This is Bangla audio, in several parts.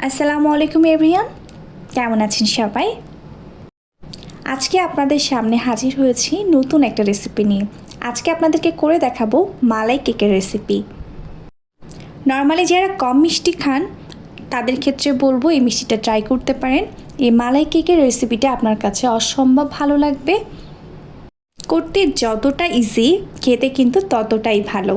আসসালামু আলাইকুম এভরিওয়ান, কেমন আছেন সবাই? আজকে আপনাদের সামনে হাজির হয়েছি নতুন একটা রেসিপি নিয়ে। আজকে আপনাদেরকে করে দেখাবো মালাই কেকের রেসিপি। নর্মালি যারা কম মিষ্টি খান তাদের ক্ষেত্রে বলবো এই মিষ্টিটা ট্রাই করতে পারেন। এই মালাই কেকের রেসিপিটা আপনার কাছে অসম্ভব ভালো লাগবে। করতে যতটা ইজি, খেতে কিন্তু ততটাই ভালো।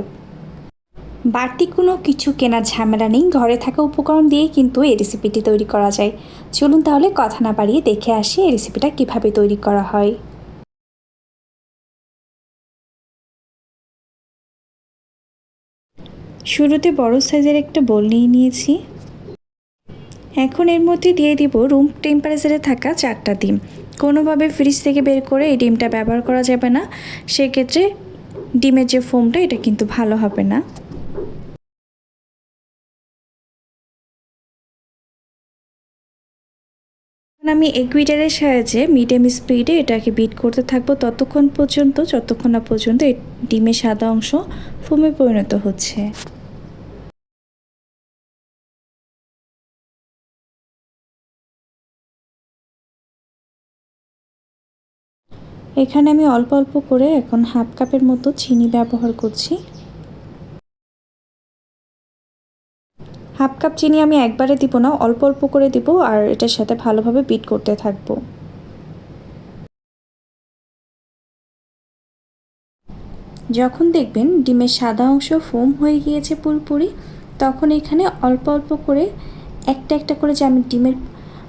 বাড়তি কোনো কিছু কেনার ঝামেলা নেই, ঘরে থাকা উপকরণ দিয়েই কিন্তু এই রেসিপিটি তৈরি করা যায়। চলুন তাহলে কথা না বাড়িয়ে দেখে আসি এই রেসিপিটা কিভাবে তৈরি করা হয়। শুরুতে বড় সাইজের একটা বোল নিয়ে নিয়েছি। এখন এর মধ্যে দিয়ে দিব রুম টেম্পারেচারে থাকা 4টা ডিম। কোনোভাবে ফ্রিজ থেকে বের করে এই ডিমটা ব্যবহার করা যাবে না, সেক্ষেত্রে ডিমের যে ফোমটা এটা কিন্তু ভালো হবে না। আমি এগ বিটারের সাহায্যে মিডিয়াম স্পিডে এটাকে বিট করতে থাকবো ততক্ষণ পর্যন্ত যতক্ষণ না পর্যন্ত ডিমের সাদা অংশ ফোমে পরিণত হচ্ছে। এখানে আমি অল্প অল্প করে এখন হাফ কাপের মতো চিনি ব্যবহার করছি। হাফ কাপ চিনি আমি একবারে দিব না, অল্প অল্প করে দিব আর এটার সাথে ভালোভাবে বিট করতে থাকবো। যখন দেখবেন ডিমের সাদা অংশ ফোম হয়ে গিয়েছে পুরোপুরি, তখন এখানে অল্প অল্প করে একটা একটা করে যে আমি ডিমের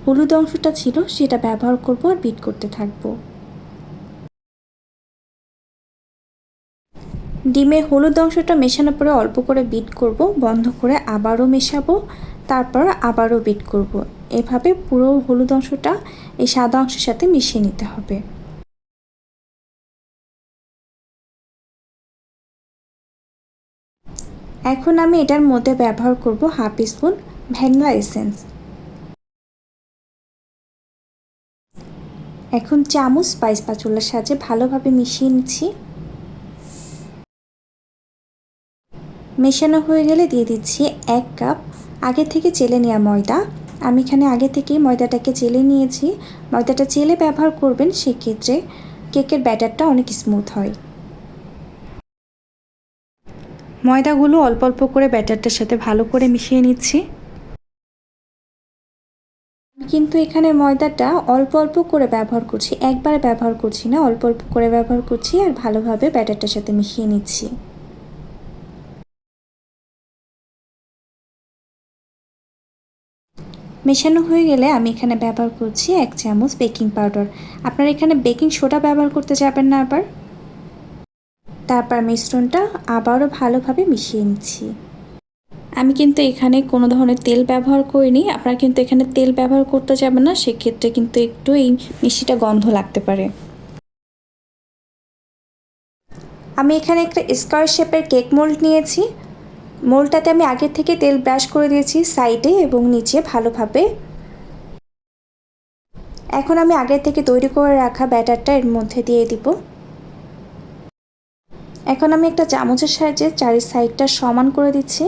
হলুদ অংশটা ছিল সেটা ব্যবহার করব আর বিট করতে থাকবো। ডিমের হলুদ অংশটা মেশানোর পরে অল্প করে বিট করব, বন্ধ করে আবারও মেশাবো, তারপর আবারও বিট করব। এভাবে পুরো হলুদ অংশটা এই সাদা অংশের সাথে মিশিয়ে নিতে হবে। এখন আমি এটার মধ্যে ব্যবহার করব হাফ স্পুন ভ্যানিলা এসেন্স। এখন চামচ স্পাইস স্প্যাচুলার সাহায্যে ভালোভাবে মিশিয়ে নিচ্ছি। মেশানো হয়ে গেলে দিয়ে দিচ্ছি 1 কাপ আগে থেকে চেলে নেওয়া ময়দা। আমি এখানে আগে থেকেই ময়দাটাকে চেলে নিয়েছি। ময়দাটা চেলে ব্যবহার করবেন, সেক্ষেত্রে কেকের ব্যাটারটা অনেক স্মুথ হয়। ময়দাগুলো অল্প অল্প করে ব্যাটারটার সাথে ভালো করে মিশিয়ে নিচ্ছি। কিন্তু এখানে ময়দাটা অল্প অল্প করে ব্যবহার করছি, একবারে ব্যবহার করছি না, অল্প অল্প করে ব্যবহার করছি আর ভালোভাবে ব্যাটারটার সাথে মিশিয়ে নিচ্ছি। মেশানো হয়ে গেলে আমি এখানে ব্যবহার করছি 1 চামচ বেকিং পাউডার। আপনারা এখানে বেকিং সোডা ব্যবহার করতে যাবেন না আবার। তারপর মিশ্রণটা আবারও ভালোভাবে মিশিয়ে নিচ্ছি। আমি কিন্তু এখানে কোনো ধরনের তেল ব্যবহার করিনি, আপনারা কিন্তু এখানে তেল ব্যবহার করতে যাবেন না, সেক্ষেত্রে কিন্তু একটু এই মিষ্টিটা গন্ধ লাগতে পারে। আমি এখানে একটা স্কোয়ার শেপের কেক মোল্ড নিয়েছি। মোল্ডটাতে আমি আগে থেকে তেল ব্রাশ করে দিয়েছি সাইডে এবং নিচে ভালোভাবে। এখন আমি আগে থেকে তৈরি করে রাখা ব্যাটারটা এর মধ্যে দিয়ে দিব। এখন আমি একটা চামচের সাহায্যে চারি সাইডটা সমান করে দিচ্ছি।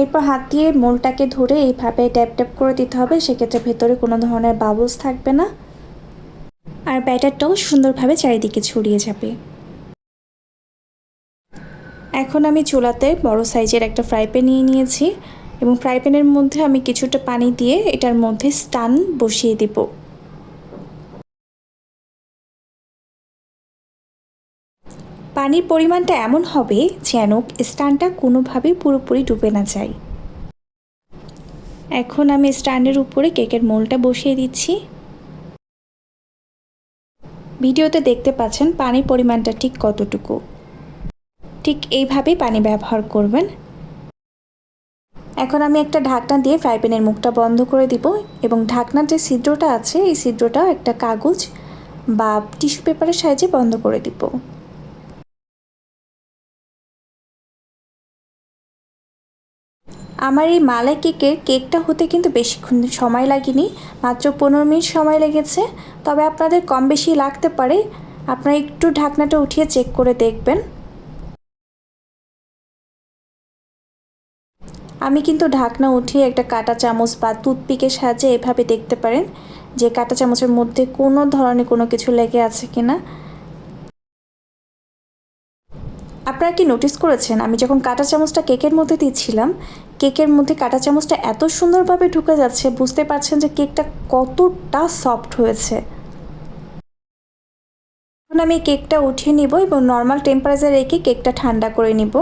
এরপর হাত দিয়ে মোলটাকে ধরে এইভাবে ট্যাপ ট্যাপ করে দিতে হবে, সেক্ষেত্রে ভেতরে কোনো ধরনের বাবলস থাকবে না আর ব্যাটারটাও সুন্দরভাবে চারিদিকে ছড়িয়ে যাবে। এখন আমি চুলাতে বড় সাইজের একটা ফ্রাই প্যান নিয়ে নিয়েছি এবং ফ্রাই প্যানের মধ্যে আমি কিছুটা পানি দিয়ে এটার মধ্যে স্টান বসিয়ে দিব। পানির পরিমাণটা এমন হবে যেন স্টানটা কোনোভাবেই পুরোপুরি ডুবে না যায়। এখন আমি স্ট্যান্ডের উপরে কেকের মোলটা বসিয়ে দিচ্ছি। ভিডিওতে দেখতে পাচ্ছেন পানির পরিমাণটা ঠিক কতটুকু। ঠিক এইভাবেই পানি ব্যবহার করবেন। এখন আমি একটা ঢাকনা দিয়ে ফ্রাই প্যানের মুখটা বন্ধ করে দিব এবং ঢাকনার যে ছিদ্রটা আছে এই ছিদ্রটা একটা কাগজ বা টিস্যু পেপারের সাহায্যে বন্ধ করে দিব। আমার এই মালাই কেকটা হতে কিন্তু বেশিক্ষণ সময় লাগেনি, মাত্র 15 মিনিট সময় লেগেছে। তবে আপনাদের কম বেশি লাগতে পারে, আপনারা একটু ঢাকনাটা উঠিয়ে চেক করে দেখবেন। আমি কিন্তু ঢাকনা উঠিয়ে একটা কাঁটা চামচ বা টুথপিকের সাহায্যে এভাবে দেখতে পারেন যে কাঁটা চামচের মধ্যে কোনো ধরনের কোনো কিছু লেগে আছে কিনা। আপনারা কি নোটিস করেছেন আমি যখন কাঁটা চামচটা কেকের মধ্যে দিচ্ছিলাম, কেকের মধ্যে কাঁটা চামচটা এত সুন্দরভাবে ঢুকে যাচ্ছে, বুঝতে পারছেন যে কেকটা কতটা সফট হয়েছে। এখন আমি কেকটা উঠিয়ে নিব এবং নর্মাল টেম্পারেচারে রেখে কেকটা ঠান্ডা করে নিব।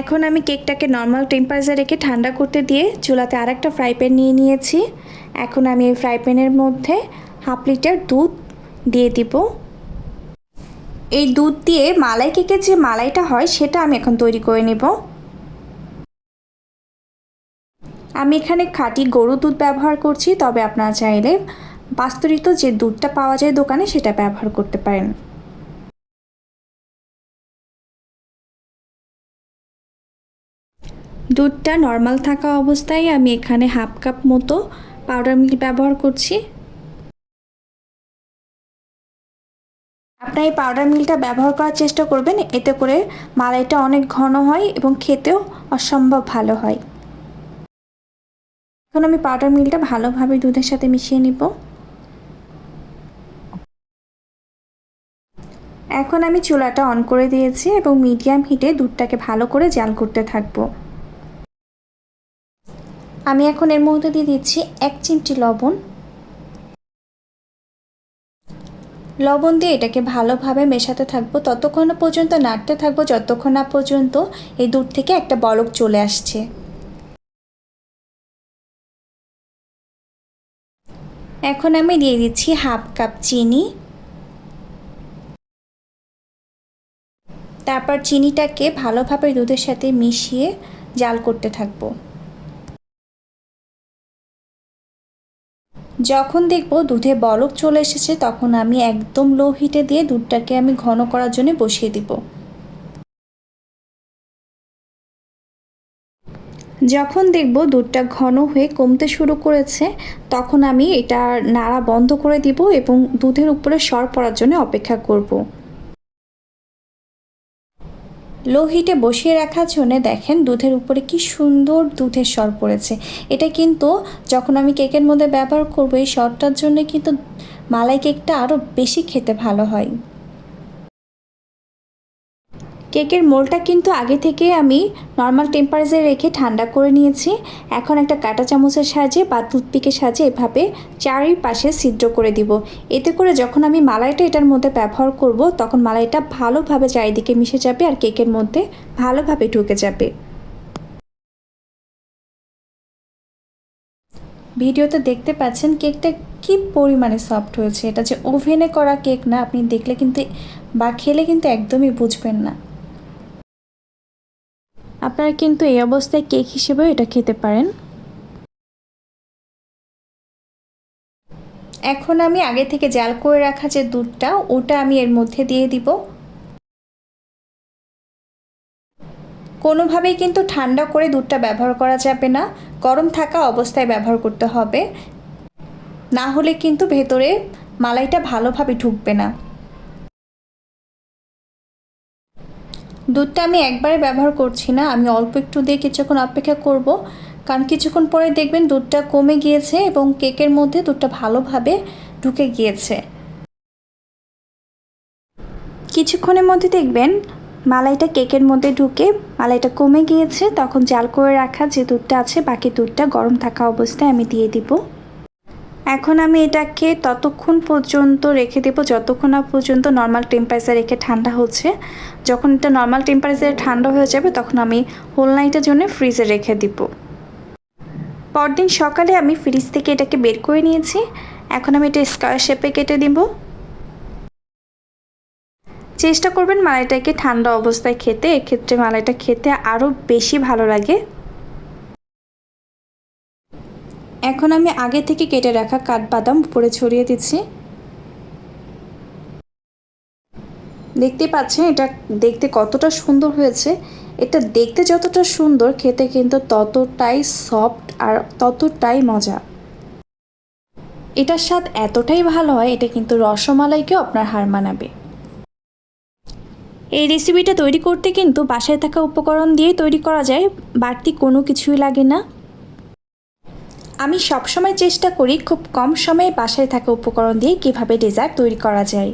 এখন আমি কেকটাকে নর্মাল টেম্পারেচারে রেখে ঠান্ডা করতে দিয়ে চুলাতে আরেকটা ফ্রাই প্যান নিয়ে নিয়েছি। এখন আমি এই ফ্রাই প্যানের মধ্যে 1/2 লিটার দুধ দিয়ে দিব। এই দুধ দিয়ে মালাই কেকের যে মালাইটা হয় সেটা আমি এখন তৈরি করে নেব। আমি এখানে খাঁটি গরুর দুধ ব্যবহার করছি, তবে আপনারা চাইলে পাস্তুরিত যে দুধটা পাওয়া যায় দোকানে সেটা ব্যবহার করতে পারেন। দুধটা নর্মাল থাকা অবস্থায় আমি এখানে 1/2 কাপ মতো পাউডার মিল্ক ব্যবহার করছি। আপনারা এই পাউডার মিল্কটা ব্যবহার করার চেষ্টা করবেন, এতে করে মালাইটা অনেক ঘন হয় এবং খেতেও অসম্ভব ভালো হয়। এখন আমি পাউডার মিল্কটা ভালোভাবে দুধের সাথে মিশিয়ে নিব। এখন আমি চুলাটা অন করে দিয়েছি এবং মিডিয়াম হিটে দুধটাকে ভালো করে জাল করতে থাকব। আমি এখন এর মধ্যে দিয়ে দিচ্ছি 1 চিমটি লবণ। লবণ দিয়ে এটাকে ভালোভাবে মেশাতে থাকবো, ততক্ষণ পর্যন্ত নাড়তে থাকবো যতক্ষণ না পর্যন্ত এই দুধ থেকে একটা বলক চলে আসছে। এখন আমি দিয়ে দিচ্ছি 1/2 কাপ চিনি। তারপর চিনিটাকে ভালোভাবে দুধের সাথে মিশিয়ে জাল করতে থাকবো। যখন দেখব দুধে বলক চলে এসেছে তখন আমি একদম লো হিটে দিয়ে দুধটাকে আমি ঘন করার জন্য বসিয়ে দিব। যখন দেখব দুধটা ঘন হয়ে কমতে শুরু করেছে তখন আমি এটা নাড়া বন্ধ করে দিব এবং দুধের উপরে সর পড়ার জন্য অপেক্ষা করব। লো হিটে বসিয়ে রাখার জন্য দেখেন দুধের উপরে কি সুন্দর দুধের সর পড়েছে। এটা কিন্তু যখন আমি কেকের মধ্যে ব্যবহার করব এই সরটার জন্য কিন্তু মালাই কেকটা আরও বেশি খেতে ভালো হয়। কেকের মোলটা কিন্তু আগে থেকে আমি নর্মাল টেম্পারেচারে রেখে ঠান্ডা করে নিয়েছি। এখন একটা কাঁটা চামচের সাহায্যে বা টুথপিকের সাহায্যে এভাবে চারিপাশে ছিদ্র করে দিব। এতে করে যখন আমি মালাইটা এটার মধ্যে ব্যবহার করব তখন মালাইটা ভালোভাবে চারিদিকে মিশে যাবে আর কেকের মধ্যে ভালোভাবে ঢুকে যাবে। ভিডিওতে দেখতে পাচ্ছেন কেকটা কি পরিমাণে সফট হয়েছে। এটা যে ওভেনে করা কেক না, আপনি দেখলে কিন্তু বা খেলে কিন্তু একদমই বুঝবেন না। আপনারা কিন্তু এই অবস্থায় কেক হিসেবেও এটা খেতে পারেন। এখন আমি আগে থেকে জাল করে রাখা যে দুধটা ওটা আমি এর মধ্যে দিয়ে দিব। কোনোভাবেই কিন্তু ঠান্ডা করে দুধটা ব্যবহার করা যাবে না, গরম থাকা অবস্থায় ব্যবহার করতে হবে, না হলে কিন্তু ভেতরে মালাইটা ভালোভাবে ঢুকবে না। দুধটা আমি একবারে ব্যবহার করছি না, আমি অল্প একটু দিয়ে কিছুক্ষণ অপেক্ষা করব, কারণ কিছুক্ষণ পরে দেখবেন দুধটা কমে গিয়েছে এবং কেকের মধ্যে দুধটা ভালোভাবে ঢুকে গিয়েছে। কিছুক্ষণের মধ্যে দেখবেন মালাইটা কেকের মধ্যে ঢুকে মালাইটা কমে গিয়েছে। তখন জাল করে রাখা যে দুধটা আছে বাকি দুধটা গরম থাকা অবস্থায় আমি দিয়ে দিব। এখন আমি এটাকে ততক্ষণ পর্যন্ত রেখে দেবো যতক্ষণ না পর্যন্ত নর্মাল টেম্পারেচার রেখে ঠান্ডা হচ্ছে। যখন এটা নর্মাল টেম্পারেচারে ঠান্ডা হয়ে যাবে তখন আমি হোল নাইটের জন্য ফ্রিজে রেখে দিব। পরদিন সকালে আমি ফ্রিজ থেকে এটাকে বের করে নিয়েছি। এখন আমি এটা স্কয়ার শেপে কেটে দিব। চেষ্টা করবেন মালাইটাকে ঠান্ডা অবস্থায় খেতে, এক্ষেত্রে মালাইটা খেতে আরও বেশি ভালো লাগে। এখন আমি আগে থেকে কেটে রাখা কাঠবাদাম উপরে ছড়িয়ে দিচ্ছি। দেখতে পাচ্ছেন এটা দেখতে কতটা সুন্দর হয়েছে। এটা দেখতে যতটা সুন্দর খেতে কিন্তু ততটাই সফট আর ততটাই মজা। এটার স্বাদ এতটাই ভালো হয় এটা কিন্তু রসমালাইকেও আপনার হার মানাবে। এই রেসিপিটা তৈরি করতে কিন্তু বাসায় থাকা উপকরণ দিয়েই তৈরি করা যায়, বাড়তি কোনো কিছুই লাগে না। আমি সবসময় চেষ্টা করি খুব কম সময়ে বাসায় থাকা উপকরণ দিয়ে কিভাবে ডেজার্ট তৈরি করা যায়।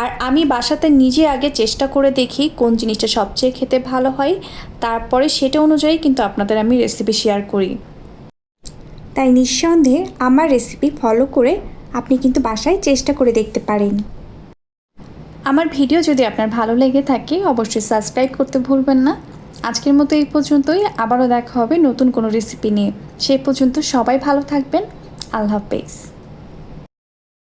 আর আমি বাসাতে নিজে আগে চেষ্টা করে দেখি কোন জিনিসটা সবচেয়ে খেতে ভালো হয়, তারপরে সেটা অনুযায়ী কিন্তু আপনাদের আমি রেসিপি শেয়ার করি। তাই নিঃসন্দেহে আমার রেসিপি ফলো করে আপনি কিন্তু বাসায় চেষ্টা করে দেখতে পারেন। আমার ভিডিও যদি আপনার ভালো লেগে থাকে অবশ্যই সাবস্ক্রাইব করতে ভুলবেন না। আজকের মতো এই পর্যন্তই, আবারও দেখা হবে নতুন কোনো রেসিপি নিয়ে। সেই পর্যন্ত সবাই ভালো থাকবেন। আল্লাহ হাফেজ।